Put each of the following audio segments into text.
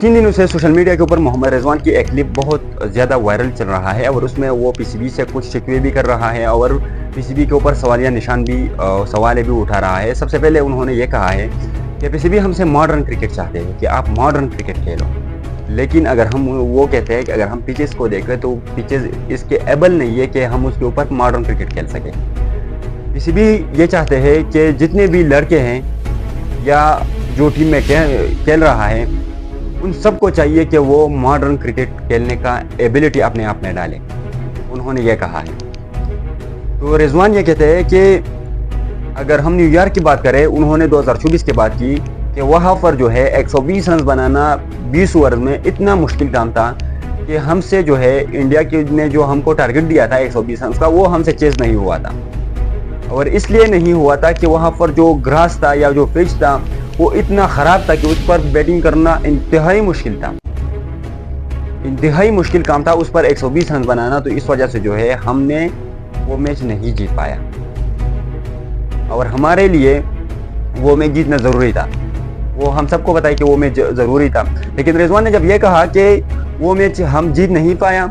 तीन दिनों से सोशल मीडिया के ऊपर मोहम्मद रिजवान की एक क्लिप बहुत ज़्यादा वायरल चल रहा है और उसमें वो पीसीबी से कुछ शिकवे भी कर रहा है और पीसीबी के ऊपर सवालिया निशान भी सवाल भी उठा रहा है। सबसे पहले उन्होंने ये कहा है कि पीसीबी हमसे मॉडर्न क्रिकेट चाहते हैं कि आप मॉडर्न क्रिकेट खेलो, लेकिन अगर हम वो कहते हैं कि अगर हम पिचेस को देखें तो पिचेस इसके एबल नहीं है कि हम उसके ऊपर मॉडर्न क्रिकेट खेल सकें। पीसीबी ये चाहते हैं कि जितने भी लड़के हैं या जो टीम में खेल रहा है उन सबको चाहिए कि वो मॉडर्न क्रिकेट खेलने का एबिलिटी अपने आप में डालें, उन्होंने ये कहा है। तो रिजवान ये कहते हैं कि अगर हम न्यूयॉर्क की बात करें, उन्होंने 2024 की बात की कि वहाँ पर जो है 120 रन बनाना 20 ओवर में इतना मुश्किल काम था कि हमसे जो है इंडिया के ने जो हमको टारगेट दिया था 120 रन का, वो हमसे चेज नहीं हुआ था। और इसलिए नहीं हुआ था कि वहाँ पर जो ग्रास था या जो पिच था वो इतना ख़राब था कि उस पर बैटिंग करना इंतहाई मुश्किल था, इंतहाई मुश्किल काम था उस पर 120 रन बनाना। तो इस वजह से जो है हमने वो मैच नहीं जीत पाया और हमारे लिए वो मैच जीतना ज़रूरी था। वो हम सबको बताया कि वो मैच ज़रूरी था, लेकिन रिजवान ने जब ये कहा कि वो मैच हम जीत नहीं पाया,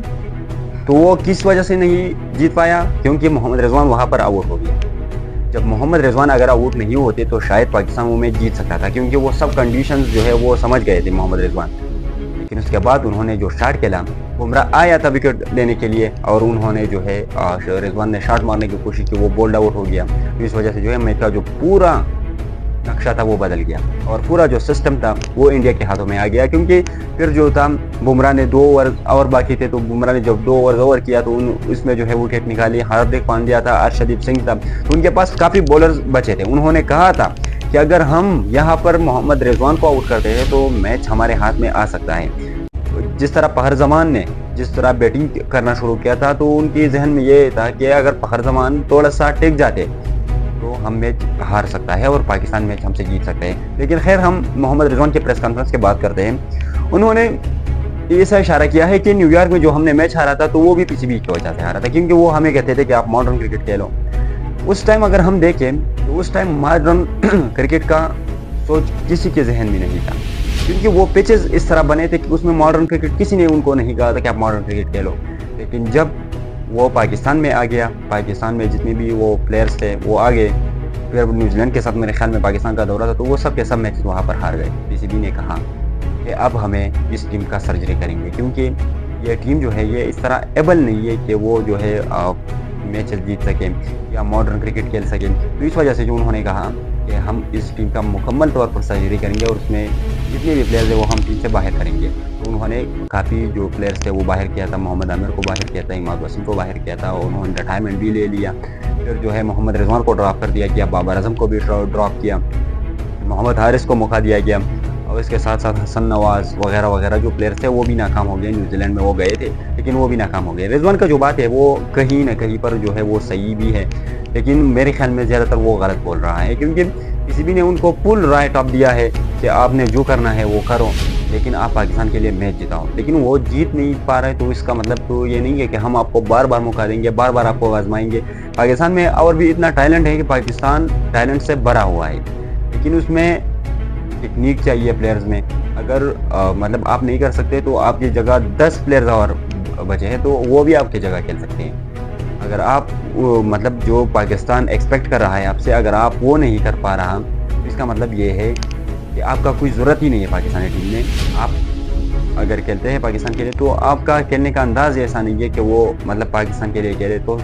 तो वो किस वजह से नहीं जीत पाया? क्योंकि मोहम्मद रिजवान वहाँ पर आउट हो गया। जब मोहम्मद रिजवान अगर आउट नहीं होते तो शायद पाकिस्तान वो मैच जीत सकता था, क्योंकि वो सब कंडीशंस जो है वो समझ गए थे मोहम्मद रिजवान। लेकिन उसके बाद उन्होंने जो शॉट खेला, बुमराह आया था विकेट लेने के लिए और उन्होंने जो है रिजवान ने शॉट मारने की कोशिश की, वो बोल्ड आउट हो गया। तो इस वजह से जो है मैच का जो पूरा नक्शा था वो बदल गया और पूरा जो सिस्टम था वो इंडिया के हाथों में आ गया। क्योंकि फिर जो था बुमराह ने 2 ओवर और बाकी थे, तो बुमराह ने जब 2 ओवर किया तो इसमें जो है विकेट निकाली। हार्दिक पांड्या था, अर्शदीप सिंह था, तो उनके पास काफ़ी बॉलर्स बचे थे। उन्होंने कहा था कि अगर हम यहाँ पर मोहम्मद रिजवान को आउट करते हैं तो मैच हमारे हाथ में आ सकता है। जिस तरह पहर जमान ने जिस तरह बैटिंग करना शुरू किया था, तो उनके जहन में ये था कि अगर पहर जमान थोड़ा सा टिक जाते तो हम मैच हार सकता है और पाकिस्तान मैच हमसे जीत सकते हैं। लेकिन खैर, हम मोहम्मद रिजवान के प्रेस कॉन्फ्रेंस की बात करते हैं। उन्होंने ऐसा इशारा किया है कि न्यूयॉर्क में जो हमने मैच हारा था तो वो भी पीसीबी की वजह से हारा था, क्योंकि वो हमें कहते थे कि आप मॉडर्न क्रिकेट खेलो। उस टाइम अगर हम देखें तो उस टाइम मॉडर्न क्रिकेट का सोच किसी के जहन में नहीं था, क्योंकि वो पिचेस इस तरह बने थे कि उसमें मॉडर्न क्रिकेट किसी ने उनको नहीं कहा था कि आप मॉडर्न क्रिकेट खेलो। लेकिन जब वो पाकिस्तान में आ गया, पाकिस्तान में जितने भी वो प्लेयर्स थे वो आ गए, फिर न्यूजीलैंड के साथ मेरे ख्याल में पाकिस्तान का दौरा था, तो वो सब के सब मैच वहाँ पर हार गए। पीसीबी ने कहा कि अब हमें इस टीम का सर्जरी करेंगे, क्योंकि ये टीम जो है ये इस तरह एबल नहीं है कि वो जो है मैच जीत सकें या मॉडर्न क्रिकेट खेल सकें। तो इस वजह से जो उन्होंने कहा कि हम इस टीम का मुकम्मल तौर पर सर्जरी करेंगे और उसमें जितने भी प्लेयर्स हैं वो हम टीम से बाहर करेंगे। तो उन्होंने काफ़ी जो प्लेयर्स थे वो बाहर किया था, मोहम्मद आमिर को बाहर किया था, इमाद वसीम को बाहर किया था और उन्होंने रिटायरमेंट भी ले लिया। फिर जो है मोहम्मद रिजवान को ड्रॉप कर दिया गया, बाबर आजम को भी ड्रॉप किया, मोहम्मद हारिस को मौका दिया गया और इसके साथ साथ हसन नवाज वगैरह वगैरह जो प्लेयर्स थे वो भी नाकाम हो गए। न्यूजीलैंड में वो गए थे लेकिन वो भी नाकाम हो गए। रिजवान का जो बात है वो कहीं ना कहीं पर जो है वो सही भी है, लेकिन मेरे ख्याल में ज़्यादातर वो गलत बोल रहा है, क्योंकि पीसीबी ने उनको फुल राइट ऑफ दिया है कि आपने जो करना है वो करो, लेकिन आप पाकिस्तान के लिए मैच जिताओ। लेकिन वो जीत नहीं पा रहे, तो इसका मतलब तो ये नहीं है कि हम आपको बार बार मौका देंगे, बार बार आपको आजमाएंगे। पाकिस्तान में और भी इतना टैलेंट है कि पाकिस्तान टैलेंट से भरा हुआ है, लेकिन उसमें टेक्निक चाहिए प्लेयर्स में। अगर मतलब आप नहीं कर सकते तो आपकी जगह 10 प्लेयर्स और बचे हैं तो वो भी आपकी जगह खेल सकते हैं। अगर आप मतलब जो पाकिस्तान एक्सपेक्ट कर रहा है आपसे, अगर आप वो नहीं कर पा रहा, तो इसका मतलब ये है कि आपका कोई ज़रूरत ही नहीं है पाकिस्तानी टीम में। आप अगर खेलते हैं पाकिस्तान के लिए तो आपका खेलने का अंदाज़ ऐसा नहीं है कि वो मतलब पाकिस्तान के लिए खेले। तो